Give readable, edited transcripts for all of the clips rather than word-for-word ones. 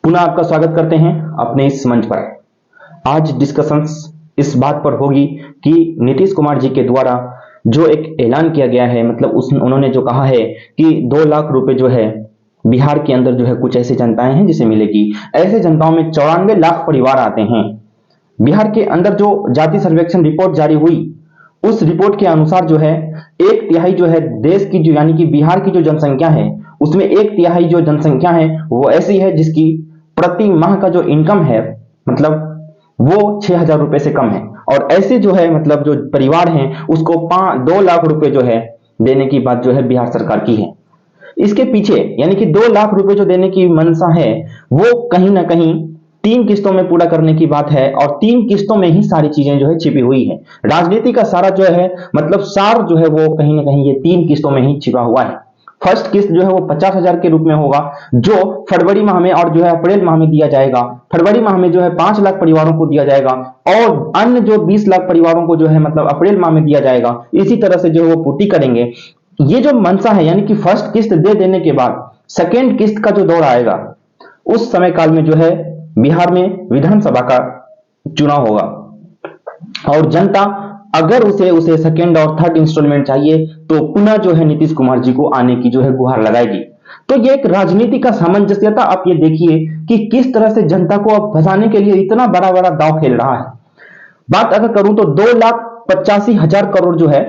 पुनः आपका स्वागत करते हैं अपने इस मंच पर। आज डिस्कशंस इस बात पर होगी कि नीतीश कुमार जी के द्वारा जो एक ऐलान किया गया है, मतलब उन्होंने जो कहा है कि 2 लाख रुपए जो है बिहार के अंदर जो है कुछ ऐसी जनताएं हैं जिसे मिलेगी। ऐसे जनताओं में 94 लाख परिवार आते हैं। बिहार के अंदर जो जाति सर्वेक्षण रिपोर्ट जारी हुई, उस रिपोर्ट के अनुसार जो है 1/3 जो है देश की जो यानी कि बिहार की जो जनसंख्या है, उसमें 1/3 जो जनसंख्या है वो ऐसी है जिसकी प्रति माह का जो इनकम है, मतलब वो 6,000 रुपए से कम है। और ऐसे जो है मतलब जो परिवार हैं उसको 2 लाख रुपए जो है देने की बात जो है बिहार सरकार की है। इसके पीछे यानी कि 2 लाख रुपए जो देने की मंशा है वो कहीं ना कहीं 3 किस्तों में पूरा करने की बात है, और 3 किस्तों में ही सारी चीजें जो है छिपी हुई है। राजनीति का सारा जो है मतलब सार जो है वो कहीं ना कहीं ये 3 किस्तों में ही छिपा हुआ है। फर्स्ट किस्त जो है वो 50,000 के रूप में होगा, जो फरवरी माह में और जो है अप्रैल माह में दिया जाएगा। फरवरी माह में जो है 5 लाख परिवारों को दिया जाएगा, और अन्य जो 20 लाख परिवारों को जो है मतलब अप्रैल माह में दिया जाएगा। इसी तरह से जो है वो पूर्ति करेंगे। ये जो मंशा है यानी कि फर्स्ट किस्त दे देने के बाद सेकेंड किस्त का जो दौर आएगा, उस समय काल में जो है बिहार में विधानसभा का चुनाव होगा, और जनता अगर उसे सेकेंड और थर्ड इंस्टॉलमेंट चाहिए तो पुनः जो है नीतीश कुमार जी को आने की जो है गुहार लगाएगी। तो ये एक राजनीति का सामंजस्यता आप ये देखिए कि किस तरह से जनता को अब फंसाने के लिए इतना बड़ा बड़ा दांव खेल रहा है। बात अगर करूं तो 2,85,000 करोड़ जो है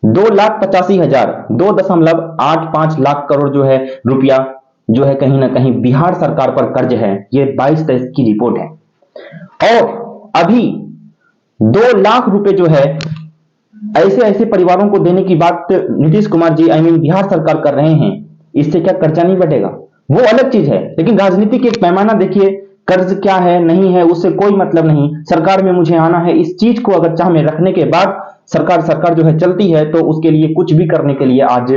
2,85,000 2.85 लाख करोड़ जो है रुपया जो है कहीं ना कहीं बिहार सरकार पर कर्ज है। ये 22-23 की रिपोर्ट है। और अभी 2 लाख रुपए जो है ऐसे ऐसे परिवारों को देने की बात नीतीश कुमार जी बिहार सरकार कर रहे हैं। इससे क्या कर्जा नहीं बढ़ेगा, वो अलग चीज है, लेकिन राजनीति के एक पैमाना देखिए। कर्ज क्या है नहीं है उससे कोई मतलब नहीं, सरकार में मुझे आना है, इस चीज को अगर चाह में रखने के बाद सरकार जो है चलती है तो उसके लिए कुछ भी करने के लिए आज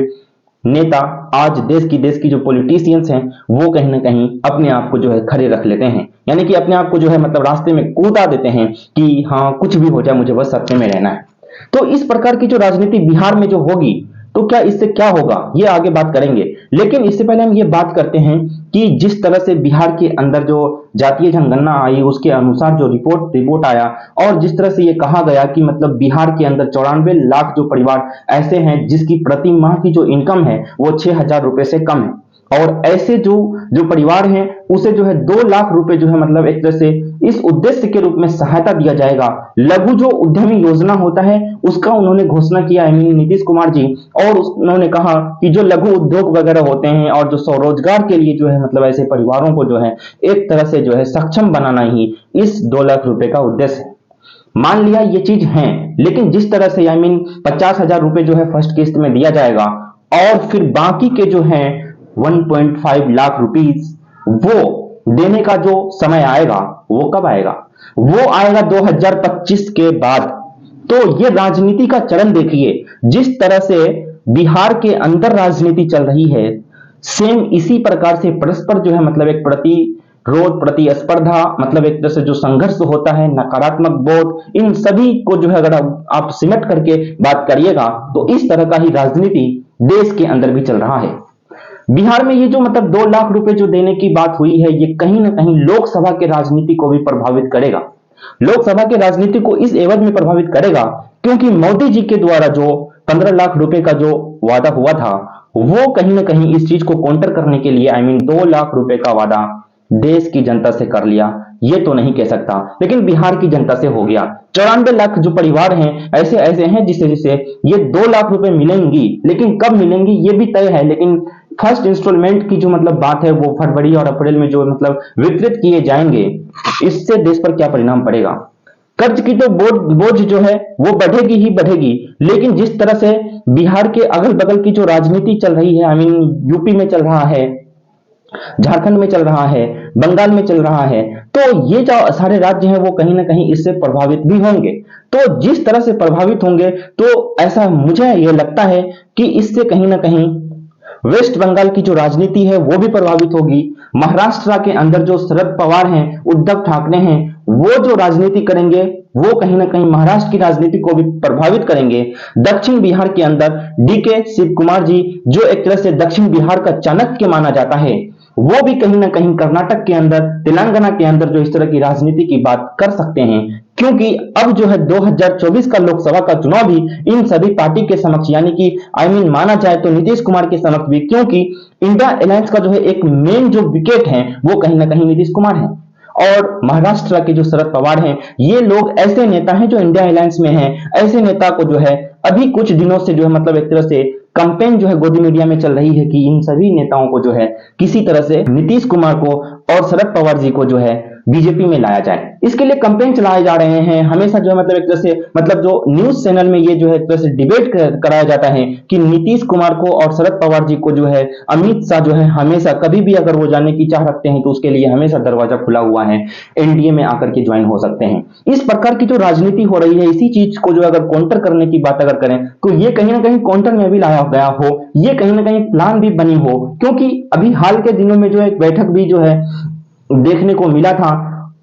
नेता, आज देश की जो पॉलिटिशियंस हैं वो कहीं ना कहीं अपने आप को जो है खड़े रख लेते हैं, यानी कि अपने आप को जो है मतलब रास्ते में कूदा देते हैं कि हाँ कुछ भी हो जाए मुझे बस सत्ते में रहना है। तो इस प्रकार की जो राजनीति बिहार में जो होगी तो क्या इससे क्या होगा ये आगे बात करेंगे। लेकिन इससे पहले हम ये बात करते हैं कि जिस तरह से बिहार के अंदर जो जातीय जनगणना आई उसके अनुसार जो रिपोर्ट आया, और जिस तरह से ये कहा गया कि मतलब बिहार के अंदर 94 लाख जो परिवार ऐसे हैं जिसकी प्रति माह की जो इनकम है वो 6,000 रुपए से कम है, और ऐसे जो परिवार हैं उसे जो है 2 लाख रुपए जो है मतलब एक तरह से इस उद्देश्य के रूप में सहायता दिया जाएगा। लघु जो उद्यमी योजना होता है उसका उन्होंने घोषणा किया नीतीश कुमार जी, और उन्होंने कहा कि जो लघु उद्योग वगैरह होते हैं और जो स्वरोजगार के लिए जो है मतलब ऐसे परिवारों को जो है एक तरह से जो है सक्षम बनाना ही इस 2 लाख रुपए का उद्देश्य है। मान लिया ये चीज है, लेकिन जिस तरह से 50,000 रुपए जो है फर्स्ट किस्त में दिया जाएगा, और फिर बाकी के जो है 1.5 लाख रुपीस वो देने का जो समय आएगा वो कब आएगा? वो आएगा 2025 के बाद। तो ये राजनीति का चरण देखिए, जिस तरह से बिहार के अंदर राजनीति चल रही है, सेम इसी प्रकार से परस्पर जो है मतलब एक प्रतिरोध, प्रतिस्पर्धा, मतलब एक तरह से जो संघर्ष होता है, नकारात्मक बोध, इन सभी को जो है अगर आप सिमट करके बात करिएगा तो इस तरह का ही राजनीति देश के अंदर भी चल रहा है। बिहार में ये जो मतलब 2 लाख रुपए जो देने की बात हुई है, ये कहीं ना कहीं लोकसभा के राजनीति को भी प्रभावित करेगा। लोकसभा के राजनीति को इस एवज में प्रभावित करेगा क्योंकि मोदी जी के द्वारा जो 15 लाख रुपए का जो वादा हुआ था वो कहीं ना कहीं इस चीज को काउंटर करने के लिए 2 लाख रुपए का वादा देश की जनता से कर लिया, ये तो नहीं कह सकता, लेकिन बिहार की जनता से हो गया। 94 लाख जो परिवार हैं ऐसे ऐसे हैं जिसे ये 2 लाख रुपए मिलेंगी, लेकिन कब मिलेंगी ये भी तय है। लेकिन फर्स्ट इंस्टॉलमेंट की जो मतलब बात है वो फरवरी और अप्रैल में जो मतलब वितरित किए जाएंगे, इससे देश पर क्या परिणाम पड़ेगा? कर्ज की तो बोझ जो है वो बढ़ेगी ही बढ़ेगी, लेकिन जिस तरह से बिहार के अगल बगल की जो राजनीति चल रही है, यूपी में चल रहा है, झारखंड में चल रहा है, बंगाल में चल रहा है, तो ये जो सारे राज्य हैं वो कहीं ना कहीं इससे प्रभावित भी होंगे। तो जिस तरह से प्रभावित होंगे तो ऐसा मुझे ये लगता है कि इससे कहीं ना कहीं वेस्ट बंगाल की जो राजनीति है वो भी प्रभावित होगी। महाराष्ट्र के अंदर जो शरद पवार हैं, उद्धव ठाकरे हैं, वो जो राजनीति करेंगे वो कहीं ना कहीं महाराष्ट्र की राजनीति को भी प्रभावित करेंगे। दक्षिण बिहार के अंदर डीके शिव कुमार जी, जो एक तरह से दक्षिण बिहार का चाणक्य माना जाता है, वो भी कहीं ना कहीं कर्नाटक के अंदर, तेलंगाना के अंदर जो इस तरह की राजनीति की बात कर सकते हैं, क्योंकि अब जो है 2024 का लोकसभा का चुनाव भी इन सभी पार्टी के समक्ष, यानी कि माना जाए तो नीतीश कुमार के समक्ष भी, क्योंकि इंडिया अलायंस का जो है एक मेन जो विकेट है वो कहीं ना कहीं नीतीश कुमार है। और महाराष्ट्र के जो शरद पवार हैं, ये लोग ऐसे नेता हैं जो इंडिया अलायंस में हैं। ऐसे नेता को जो है अभी कुछ दिनों से जो है मतलब एक तरह से कंपेन जो है गोदी मीडिया में चल रही है कि इन सभी नेताओं को जो है किसी तरह से नीतीश कुमार को और शरद पवार जी को जो है बीजेपी में लाया जाए। इसके लिए कंपेन चलाए जा रहे हैं हमेशा, जो है मतलब एक तरह से मतलब जो न्यूज चैनल में ये जो है एक तरह से डिबेट कराया जाता है कि नीतीश कुमार को और शरद पवार जी को जो है अमित शाह जो है हमेशा कभी भी अगर वो जाने की चाह रखते हैं तो उसके लिए हमेशा दरवाजा खुला हुआ है, एनडीए में आकर के ज्वाइन हो सकते हैं। इस प्रकार की जो राजनीति हो रही है, इसी चीज को जो अगर काउंटर करने की बात अगर करें तो ये कहीं ना कहीं काउंटर में भी लाया गया हो, ये कहीं ना कहीं प्लान भी बनी हो, क्योंकि अभी हाल के दिनों में जो एक बैठक भी जो है देखने को मिला था,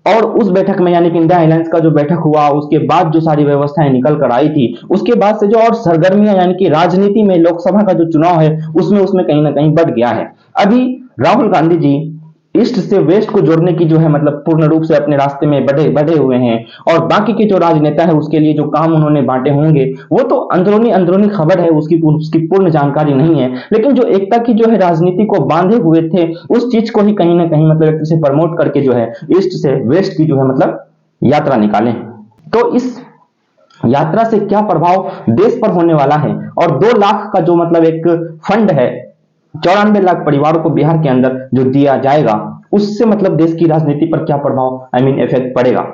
और उस बैठक में यानी कि इंडिया अलायंस का जो बैठक हुआ उसके बाद जो सारी व्यवस्थाएं निकल कर आई थी, उसके बाद से जो और सरगर्मियां यानी कि राजनीति में लोकसभा का जो चुनाव है उसमें कहीं ना कहीं बढ़ गया है। अभी राहुल गांधी जी ईस्ट से वेस्ट को जोड़ने की जो है मतलब पूर्ण रूप से अपने रास्ते में बढ़े बढ़े हुए हैं, और बाकी के जो राजनेता है उसके लिए जो काम उन्होंने बांटे होंगे वो तो अंदरूनी अंदरूनी खबर है, उसकी पूर्ण जानकारी नहीं है। लेकिन जो एकता की जो है राजनीति को बांधे हुए थे उस चीज को ही कहीं ना कहीं मतलब एक तरह से प्रमोट करके जो है ईस्ट से वेस्ट की जो है मतलब यात्रा निकाले। तो इस यात्रा से क्या प्रभाव देश पर होने वाला है, और 2 लाख का जो मतलब एक फंड है 94 लाख परिवारों को बिहार के अंदर जो दिया जाएगा, उससे मतलब देश की राजनीति पर क्या प्रभाव इफेक्ट पड़ेगा।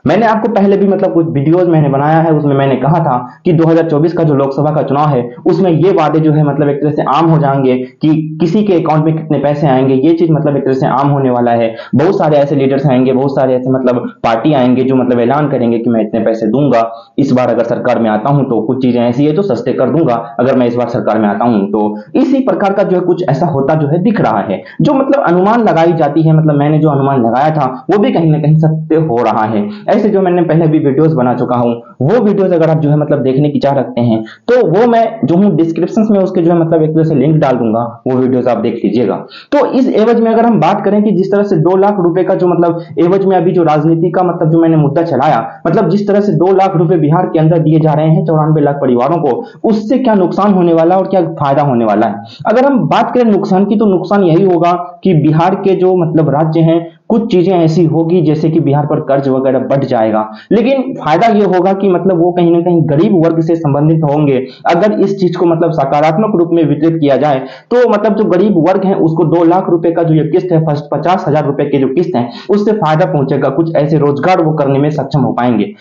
मैंने आपको पहले भी मतलब कुछ वीडियोस मैंने बनाया है, उसमें मैंने कहा था कि 2024 का जो लोकसभा का चुनाव है उसमें ये वादे जो है मतलब एक तरह से आम हो जाएंगे कि किसी के अकाउंट में कितने पैसे आएंगे, ये चीज मतलब एक तरह से आम होने वाला है। बहुत सारे ऐसे लीडर्स आएंगे, बहुत सारे ऐसे मतलब पार्टी आएंगे जो मतलब ऐलान करेंगे कि मैं इतने पैसे दूंगा, इस बार अगर सरकार में आता हूं तो कुछ चीजें ऐसी है जो सस्ते कर दूंगा अगर मैं इस बार सरकार में आता हूं। तो इसी प्रकार का जो है कुछ ऐसा होता जो है दिख रहा है, जो मतलब अनुमान लगाई जाती है, मतलब मैंने जो अनुमान लगाया था वो भी कहीं ना कहीं सत्य हो रहा है। ऐसे जो मैंने पहले भी वीडियोस बना चुका हूं, वो वीडियोस अगर आप जो है मतलब देखने की चाह रखते हैं तो वो मैं जो हूं डिस्क्रिप्शन में उसके जो है मतलब एक तरह से लिंक डाल दूंगा, वो वीडियोस आप देख लीजिएगा। तो इस एवज में अगर हम बात करें कि जिस तरह से 2 लाख रुपए का जो मतलब एवज में अभी जो राजनीति का मतलब जो मैंने मुद्दा चलाया, मतलब जिस तरह से 2 लाख रुपए बिहार के अंदर दिए जा रहे हैं 94 लाख परिवारों को, उससे क्या नुकसान होने वाला और क्या फायदा होने वाला है। अगर हम बात करें नुकसान की, तो नुकसान यही होगा कि बिहार के जो मतलब राज्य हैं कुछ चीजें ऐसी होगी जैसे कि बिहार पर कर्ज वगैरह बढ़ जाएगा, लेकिन फायदा यह होगा कि मतलब वो कहीं ना कहीं गरीब वर्ग से संबंधित होंगे। अगर इस चीज को मतलब सकारात्मक रूप में वितरित किया जाए तो मतलब जो गरीब वर्ग है उसको 2 लाख रुपए का जो ये किस्त है, फर्स्ट 50,000 रुपए की जो किस्त है उससे फायदा पहुंचेगा, कुछ ऐसे रोजगार वो करने में सक्षम हो पाएंगे।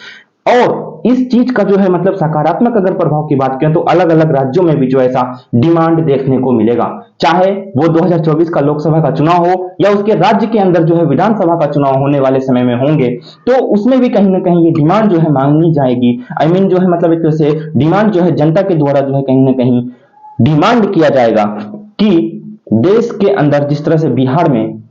और इस चीज का जो है मतलब सकारात्मक अगर प्रभाव की बात करें तो अलग अलग राज्यों में भी जो ऐसा डिमांड देखने को मिलेगा, चाहे वो 2024 का लोकसभा का चुनाव हो या उसके राज्य के अंदर जो है विधानसभा का चुनाव होने वाले समय में होंगे, तो उसमें भी कहीं ना कहीं ये डिमांड जो है मांगनी जाएगी। जो है मतलब एक तरह से डिमांड जो है जनता के द्वारा जो है कहीं ना कहीं डिमांड किया जाएगा कि देश के अंदर जिस तरह से बिहार में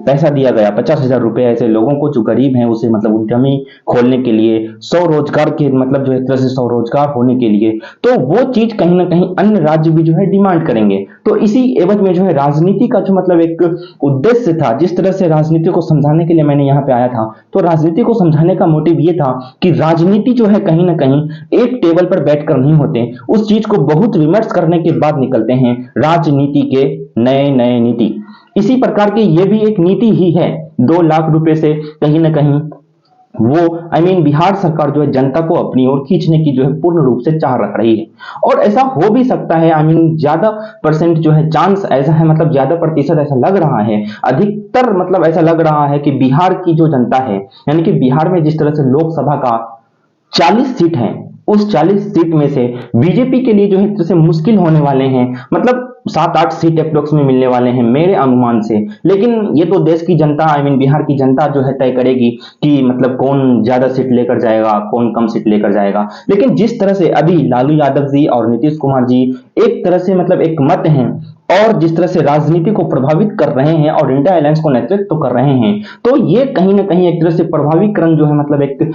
पैसा दिया गया 50,000 रुपए ऐसे लोगों को जो गरीब हैं उसे मतलब उद्यमी खोलने के लिए, स्वरोजगार के मतलब जो एक तरह से स्वरोजगार होने के लिए, तो वो चीज कहीं ना कहीं अन्य राज्य भी जो है डिमांड करेंगे। तो इसी एवज में जो है राजनीति का जो मतलब एक उद्देश्य था, जिस तरह से राजनीति को समझाने के लिए मैंने यहाँ पे आया था, तो राजनीति को समझाने का मोटिव ये था कि राजनीति जो है कहीं ना कहीं एक टेबल पर बैठकर नहीं होते, उस चीज को बहुत विमर्श करने के बाद निकलते हैं राजनीति के नए नए नीति। इसी प्रकार की ये भी एक नीति ही है। 2 लाख रुपए से कहीं ना कहीं वो बिहार सरकार जो है जनता को अपनी ओर खींचने की जो है पूर्ण रूप से चाह रख रही है, और ऐसा हो भी सकता है। ज्यादा परसेंट जो है चांस ऐसा है, मतलब ज्यादा प्रतिशत ऐसा लग रहा है, अधिकतर मतलब ऐसा लग रहा है कि बिहार की जो जनता है, यानी कि बिहार में जिस तरह से लोकसभा का 40 सीट है, उस 40 सीट में से बीजेपी के लिए जो है से मुश्किल होने वाले हैं, मतलब 7-8 सीट अप्रोक्स में मिलने वाले हैं मेरे अनुमान से। लेकिन ये तो देश की जनता बिहार की जनता जो है तय करेगी कि मतलब कौन ज्यादा सीट लेकर जाएगा, कौन कम सीट लेकर जाएगा। लेकिन जिस तरह से अभी लालू यादव जी और नीतीश कुमार जी एक तरह से मतलब एक मत हैं, और जिस तरह से राजनीति को प्रभावित कर रहे हैं और इंडिया अलायंस को नेतृत्व कर रहे हैं, तो ये कहीं ना कहीं एक तरह से प्रभावीकरण जो है मतलब एक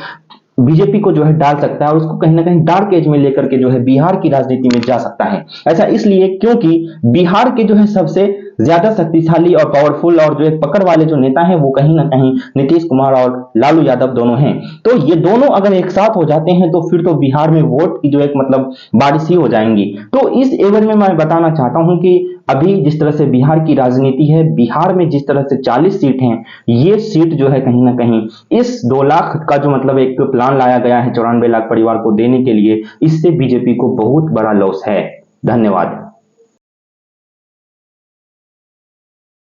बीजेपी को जो है डाल सकता है, और उसको कहीं ना कहीं डार्क एज में लेकर के जो है बिहार की राजनीति में जा सकता है। ऐसा इसलिए क्योंकि बिहार के जो है सबसे ज्यादा शक्तिशाली और पावरफुल और जो एक पकड़ वाले जो नेता हैं वो कहीं ना कहीं नीतीश कुमार और लालू यादव दोनों हैं। तो ये दोनों अगर एक साथ हो जाते हैं तो फिर तो बिहार में वोट की जो एक मतलब बारिश ही हो जाएंगी। तो इस एवज में मैं बताना चाहता हूं कि अभी जिस तरह से बिहार की राजनीति है, बिहार में जिस तरह से 40 सीट हैं, ये सीट जो है कहीं ना कहीं इस 2 लाख का जो मतलब एक प्लान लाया गया है 94 लाख परिवार को देने के लिए, इससे बीजेपी को बहुत बड़ा लॉस है। धन्यवाद।